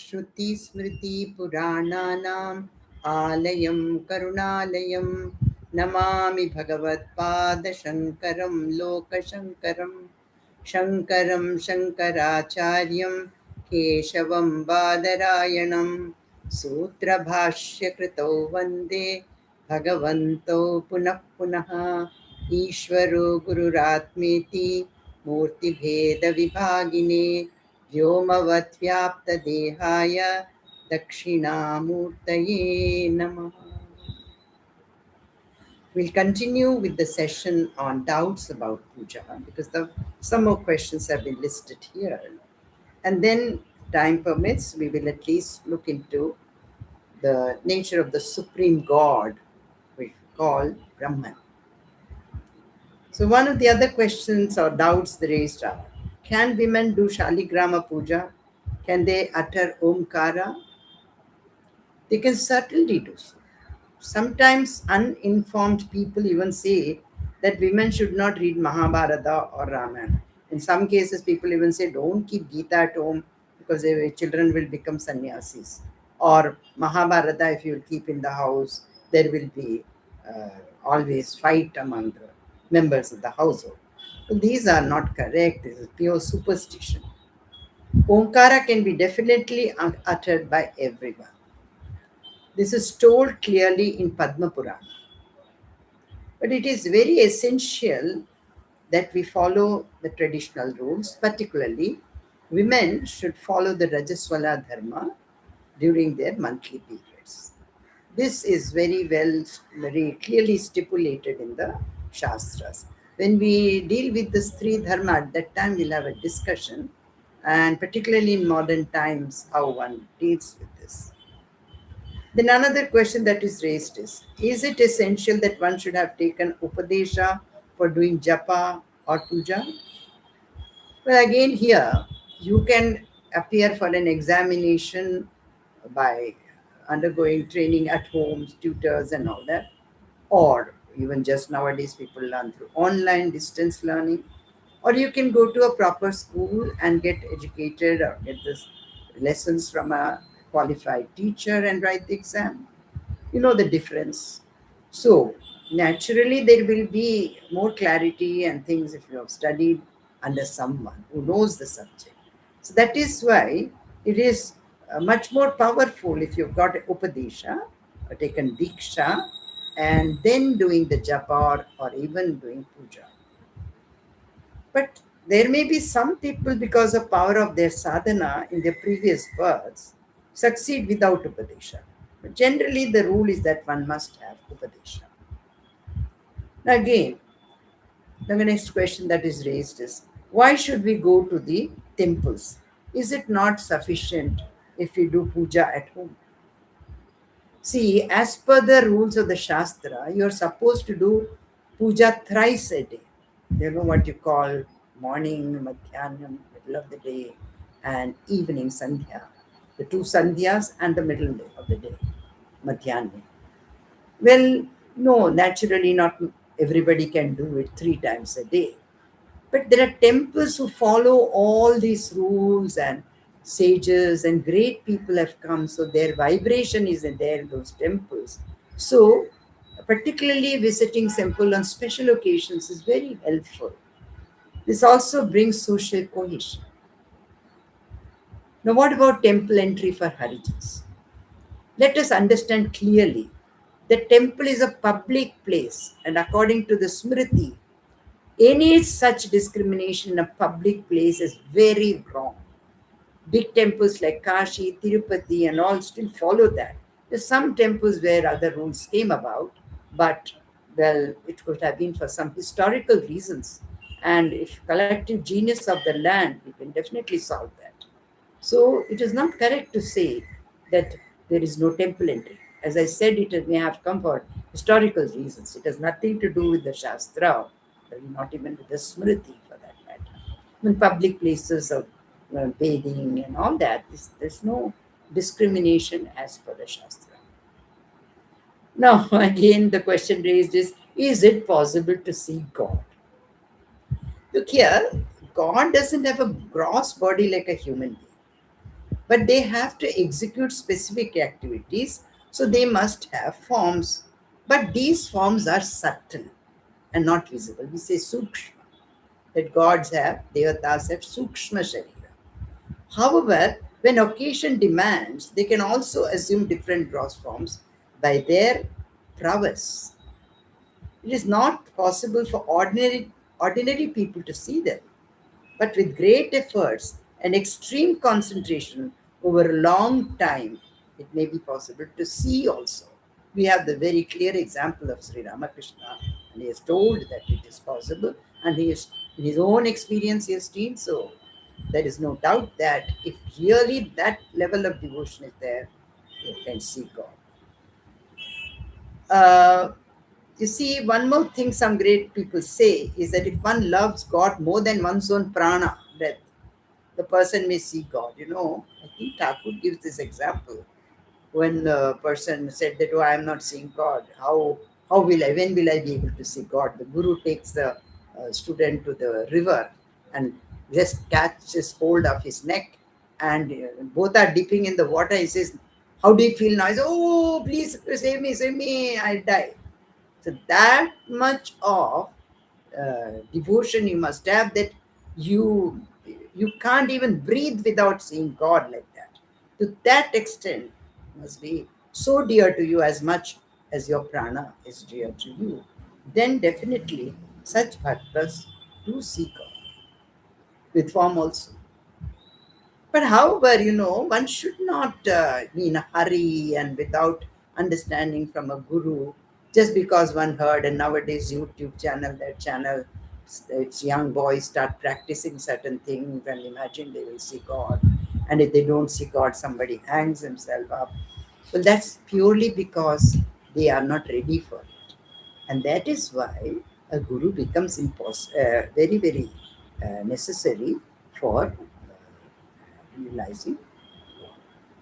श्रुतिस्मृतिपुराणानाम् आलयं करुणालयं नमामि भगवत्पादशङ्करं लोकशङ्करं शङ्करं शङ्कराचार्यं केशवं बादरायणं सूत्रभाष्यकृतौ वन्दे भगवन्तौ पुनः पुनः ईश्वरो गुरुरात्मेति मूर्तिभेदविभागिने व्योमवद्व्याप्तदेहाय दक्षिणामूर्तये नमः. We'll continue with the session on doubts about puja because some more questions have been listed here. And then, time permits, we will at least look into the nature of the supreme God, which we call Brahman. So, one of the other questions or doubts raised are, can women do Shaligrama Puja? Can they utter Omkara? They can certainly do so. Sometimes uninformed people even say that women should not read Mahabharata or Ramayana. In some cases, people even say, don't keep Gita at home because their children will become sannyasis. Or Mahabharata, if you keep in the house, there will be always fight among the members of the household. But these are not correct. This is pure superstition. Omkara can be definitely uttered by everyone. This is told clearly in Padma Purana. But it is very essential that we follow the traditional rules, particularly women should follow the Rajaswala Dharma during their monthly periods. This is very clearly stipulated in the Shastras. When we deal with this three dharma, at that time we'll have a discussion, and particularly in modern times, how one deals with this. Then another question that is raised is it essential that one should have taken Upadesha for doing japa or puja? Well, again, here you can appear for an examination by undergoing training at home, tutors, and all that, or even just nowadays people learn through online distance learning, or you can go to a proper school and get educated or get this lessons from a qualified teacher and write the exam. You know the difference. So naturally there will be more clarity and things if you have studied under someone who knows the subject. So that is why it is much more powerful if you've got Upadesha or taken Diksha and then doing the japa or even doing puja. But there may be some people, because of power of their sadhana in their previous births, succeed without Upadesha. But generally, the rule is that one must have Upadesha. Now, again, the next question that is raised is, why should we go to the temples? Is it not sufficient if we do puja at home? See, as per the rules of the Shastra, you are supposed to do puja thrice a day. You know what you call morning, madhyanam, middle of the day, and evening sandhya. The two sandhyas and the middle of the day, madhyanam. Well, no, naturally not everybody can do it 3 times a day. But there are temples who follow all these rules, and sages and great people have come. So their vibration is in there in those temples. So particularly visiting temple on special occasions is very helpful. This also brings social cohesion. Now, what about temple entry for Harijans? Let us understand clearly the temple is a public place, and according to the Smriti, any such discrimination in a public place is very wrong. Big temples like Kashi, Tirupati, and all still follow that. There's some temples where other rules came about, but well, it could have been for some historical reasons. And if collective genius of the land, we can definitely solve that. So it is not correct to say that there is no temple entry. As I said, it may have come for historical reasons. It has nothing to do with the Shastra, not even with the Smriti for that matter. In public places of bathing and all that, there's no discrimination as per the Shastra. Now, again, the question raised is it possible to see God? Look here, God doesn't have a gross body like a human being. but they have to execute specific activities, so they must have forms. But these forms are subtle and not visible. We say sukshma, that gods have, devatas have sukshma sharira. However, when occasion demands, they can also assume different gross forms by their prowess. It is not possible for ordinary people to see them, but with great efforts and extreme concentration over a long time, it may be possible to see also. We have the very clear example of Sri Ramakrishna, and he has told that it is possible, and he is, in his own experience, he has seen so. There is no doubt that if really that level of devotion is there, you can see God. Uh, you see, one more thing some great people say is that if one loves God more than one's own prana, breath, the person may see God. I think Thakur gives this example when the person said that, "Oh, I am not seeing God. How will I? When will I be able to see God?" The guru takes the student to the river and just catches hold of his neck, and both are dipping in the water. He says, "How do you feel now?" He says, "Oh, please save me! I die." So that much of devotion you must have, that you you can't even breathe without seeing God like that. To that extent, must be so dear to you as much as your prana is dear to you. Then definitely such bhaktas do see God with form also. But however, one should not be in a hurry and without understanding from a guru just because one heard. And nowadays, YouTube channel, that channel, it's young boys start practicing certain things and imagine they will see God. And if they don't see God, somebody hangs himself up. Well, that's purely because they are not ready for it. And that is why a guru becomes very, very necessary for realizing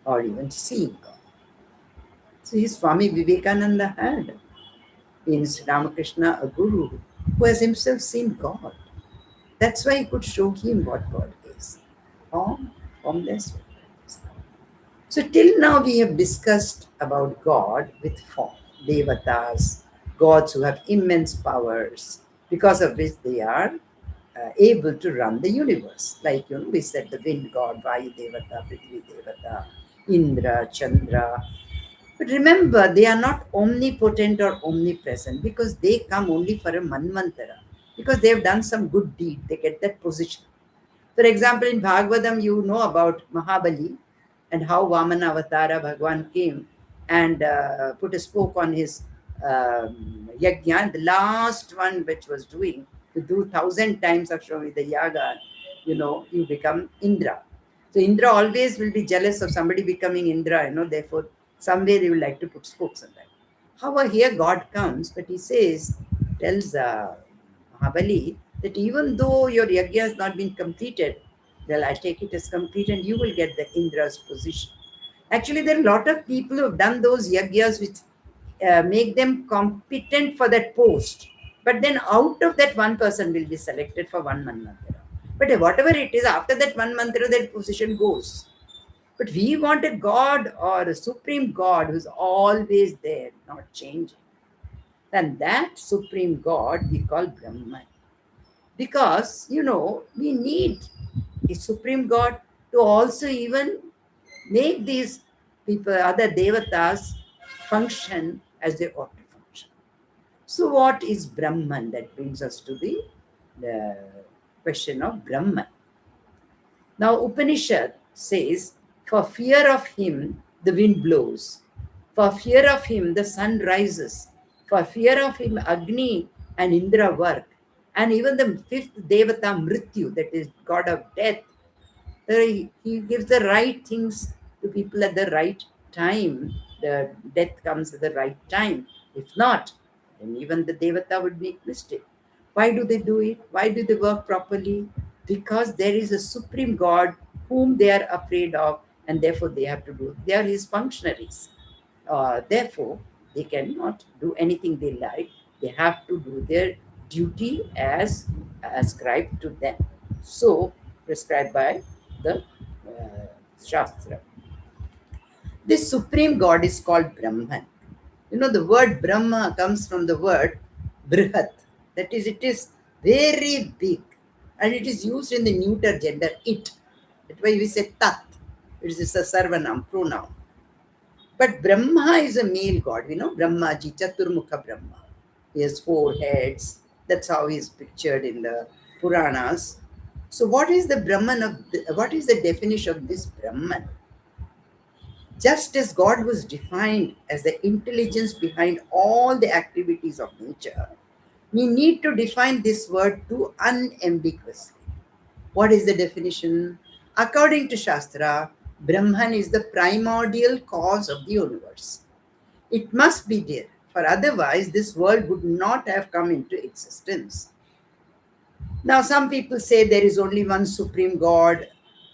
or even seeing God. So his Swami Vivekananda had in Sri Ramakrishna a guru who has himself seen God. That's why he could show him what God is. Form, formless. So till now we have discussed about God with form, devatas, gods who have immense powers, because of which they are able to run the universe. Like we said, the wind god, Vayu Devata, Prithvi Devata, Indra, Chandra. But remember, they are not omnipotent or omnipresent because they come only for a manvantara. Because they have done some good deed, they get that position. For example, in Bhagavatam, you know about Mahabali and how Vamana Avatara Bhagwan came and put a spoke on his yajna. The last one which was doing, to do 1,000 times of the yaga, you become Indra. So Indra always will be jealous of somebody becoming Indra, therefore somewhere they will like to put spokes on that. However, here God comes, but he says, tells Mahabali that even though your yajna has not been completed, well, I take it as complete and you will get the Indra's position. Actually, there are a lot of people who have done those yajnas which make them competent for that post. But then out of that, one person will be selected for one mantra. But whatever it is, after that one mantra, that position goes. But we want a God or a supreme God who's always there, not changing. And that supreme God we call Brahman. Because, we need a supreme God to also even make these people, other devatas, function as they ought to function. So, what is Brahman? That brings us to the question of Brahman. Now, Upanishad says, "For fear of him, the wind blows. For fear of him, the sun rises. For fear of him, Agni and Indra work. And even the fifth Devata, Mrityu, that is God of death, he gives the right things to people at the right time. The death comes at the right time. If not, then even the Devata would make mistake. Why do they do it? Why do they work properly? Because there is a supreme God whom they are afraid of, and therefore they have to do. They are his functionaries. Therefore, they cannot do anything they like. They have to do their duty as ascribed to them. So, prescribed by the Shastra. This supreme God is called Brahman. You know, the word Brahma comes from the word Brihat. That is, it is very big and it is used in the neuter gender, it. That's why we say Tat. It is a Sarvanam, pronoun. But Brahma is a male god. We know Brahmaji, Chaturmukha Brahma. He has four heads. That's how he is pictured in the Puranas. So, what is the Brahman what is the definition of this Brahman? Just as God was defined as the intelligence behind all the activities of nature, we need to define this word too unambiguously. What is the definition? According to Shastra, Brahman is the primordial cause of the universe. It must be there, for otherwise, this world would not have come into existence. Now, some people say there is only one supreme God,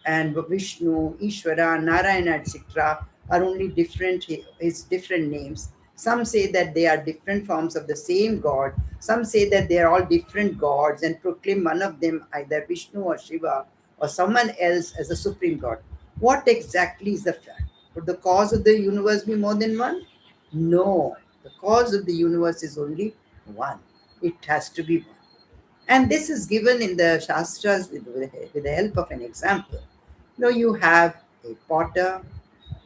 and Vishnu, Ishvara, Narayana, etc., are only different, his different names. Some say that they are different forms of the same God. Some say that they are all different gods and proclaim one of them, either Vishnu or Shiva or someone else, as a supreme God. What exactly is the fact? Could the cause of the universe be more than one? No. The cause of the universe is only one. It has to be one. And this is given in the Shastras with the help of an example. Now you have a potter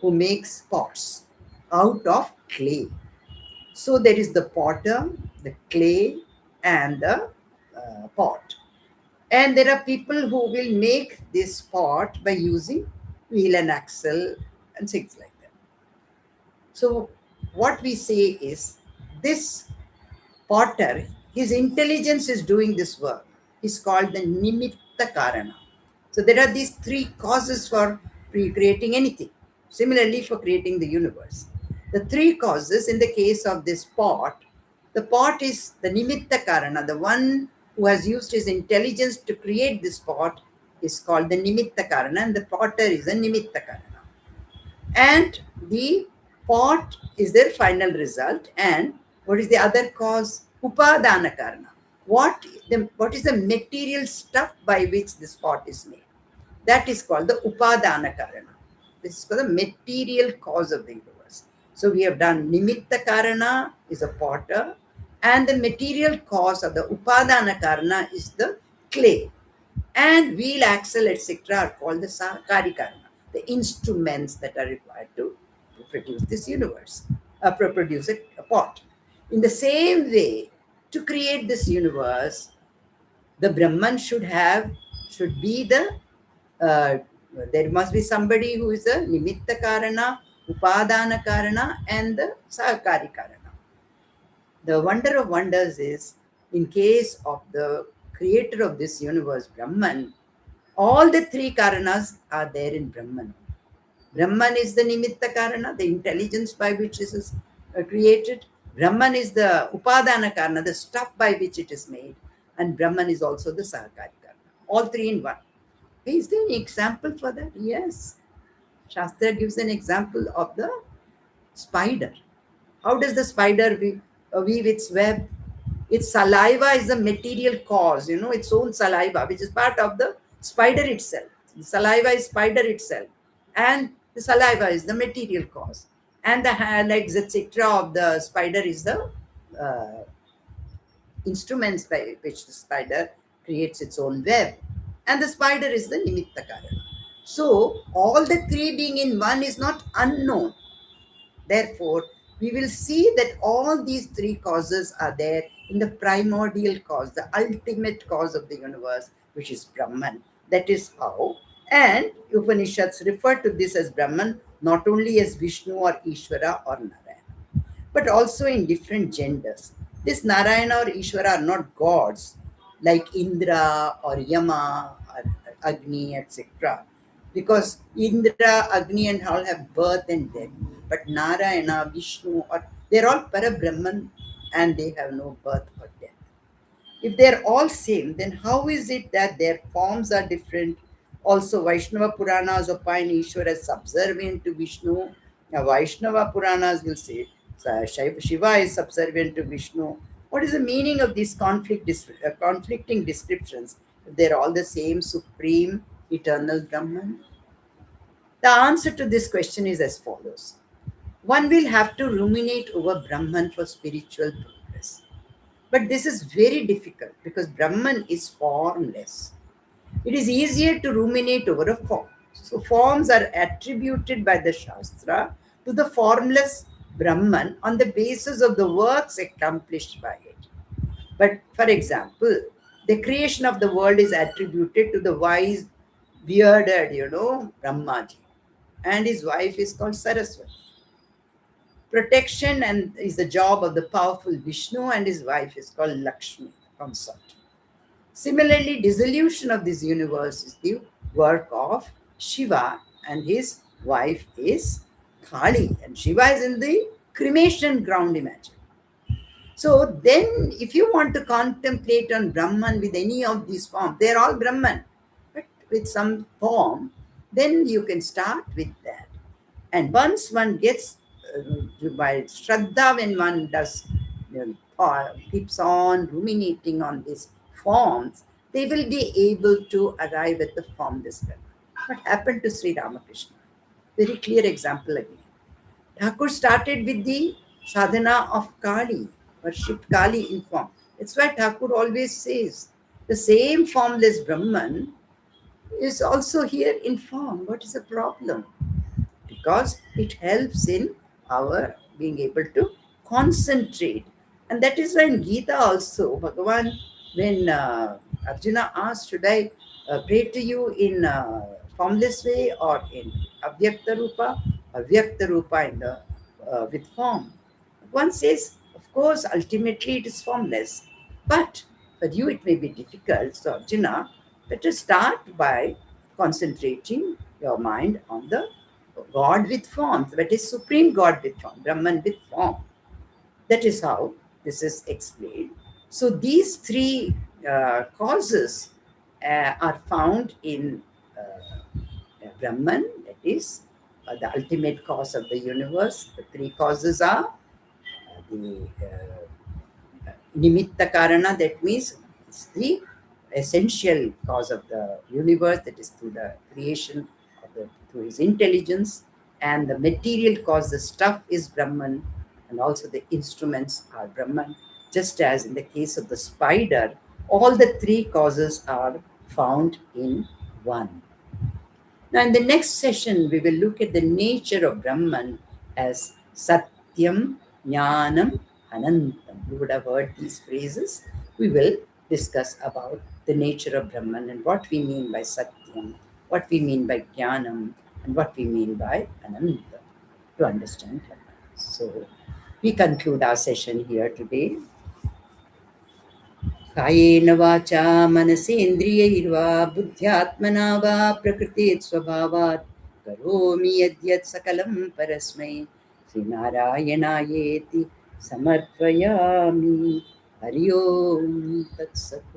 who makes pots out of clay. So there is the potter, the clay, and the pot. And there are people who will make this pot by using wheel and axle and things like that. So what we say is this potter, his intelligence is doing this work. Is called the Nimitta Karana. So there are these three causes for creating anything. Similarly, for creating the universe. The three causes in the case of this pot, the pot is the Nimitta Karana, the one who has used his intelligence to create this pot is called the Nimitta Karana, and the potter is a Nimitta Karana. And the pot is their final result. And what is the other cause? Upadana karana. What is the material stuff by which this pot is made? That is called the Upadana karana. This is called the material cause of the universe. So we have done Nimitta karana is a potter, and the material cause of the Upadana karana is the clay. And wheel, axle, etc. are called the Sakari karana, the instruments that are required to produce this universe, produce a pot. In the same way, to create this universe, the Brahman should be uh, there must be somebody who is the Nimitta Karana, Upadana Karana, and the Sahakari Karana. The wonder of wonders is, in case of the creator of this universe, Brahman, all the three Karanas are there in Brahman. Brahman is the Nimitta Karana, the intelligence by which this is created. Brahman is the Upadana Karana, the stuff by which it is made. And Brahman is also the Sahakari Karana. All three in one. Is there any example for that? Yes. Shastra gives an example of the spider. How does the spider weave its web? Its saliva is the material cause, its own saliva, which is part of the spider itself. The saliva is spider itself, and the saliva is the material cause. And the legs, etc., of the spider is the uh, instruments by which the spider creates its own web. And the spider is the nimitta karana. So, all the three being in one is not unknown. Therefore, we will see that all these three causes are there in the primordial cause, the ultimate cause of the universe, which is Brahman. That is how. And Upanishads refer to this as Brahman not only as Vishnu or Ishvara or Narayana, but also in different genders. This Narayana or Ishvara are not gods like Indra or Yama or Agni, etc. Because Indra, Agni, and all have birth and death. But Narayana, Vishnu, or they're all Parabrahman and they have no birth or death. If they're all same, then how is it that their forms are different? Also, Vaishnava Puranas opine Ishvara as subservient to Vishnu. Now, Vaishnava Puranas will say Shiva is subservient to Vishnu. What is the meaning of these conflicting descriptions? If they're all the same supreme eternal Brahman. The answer to this question is as follows. One will have to ruminate over Brahman for spiritual progress. But this is very difficult because Brahman is formless. It is easier to ruminate over a form. So, forms are attributed by the Shastra to the formless Brahman on the basis of the works accomplished by it. But for example, the creation of the world is attributed to the wise, bearded, Brahmaji. And his wife is called Saraswati. Protection and is the job of the powerful Vishnu, and his wife is called Lakshmi, consort. Similarly, dissolution of this universe is the work of Shiva, and his wife is Kali, and Shiva is in the cremation ground, imagine. So then, if you want to contemplate on Brahman with any of these forms, they're all Brahman, but with some form, then you can start with that. And once one gets by Shraddha, when one does, keeps on ruminating on these forms, they will be able to arrive at the formless Brahman. What happened to Sri Ramakrishna? Very clear example again. Thakur started with the sadhana of Kali, worshipped Kali in form. That's why Thakur always says the same formless Brahman is also here in form. What is the problem? Because it helps in our being able to concentrate. And that is why in Gita also, Bhagavan, when Arjuna asked, should I pray to you in formless way or in avyakta rupa? Avyakta rupa in the with form. One says, of course, ultimately it is formless, but for you it may be difficult. So Arjuna, better start by concentrating your mind on the God with form, that is supreme God with form, Brahman with form. That is how this is explained. So these three causes are found in Brahman, that is the ultimate cause of the universe. The three causes are the nimitta karana, that means it's the essential cause of the universe, that is through the creation of through his intelligence, and the material cause, the stuff is Brahman, and also the instruments are Brahman. Just as in the case of the spider, all the three causes are found in one. Now, in the next session, we will look at the nature of Brahman as Satyam, Jnanam, Anantam. You would have heard these phrases. We will discuss about the nature of Brahman and what we mean by Satyam, what we mean by Jnanam, and what we mean by Anantam to understand Brahman. So, we conclude our session here today. कायेन वाचा मनसेन्द्रियैर्वा बुद्ध्यात्मना वा प्रकृतेत् स्वभावात् करोमि यद्यत् सकलं परस्मै श्रीनारायणायेति समर्पयामि. हरि ओम तत्सत्.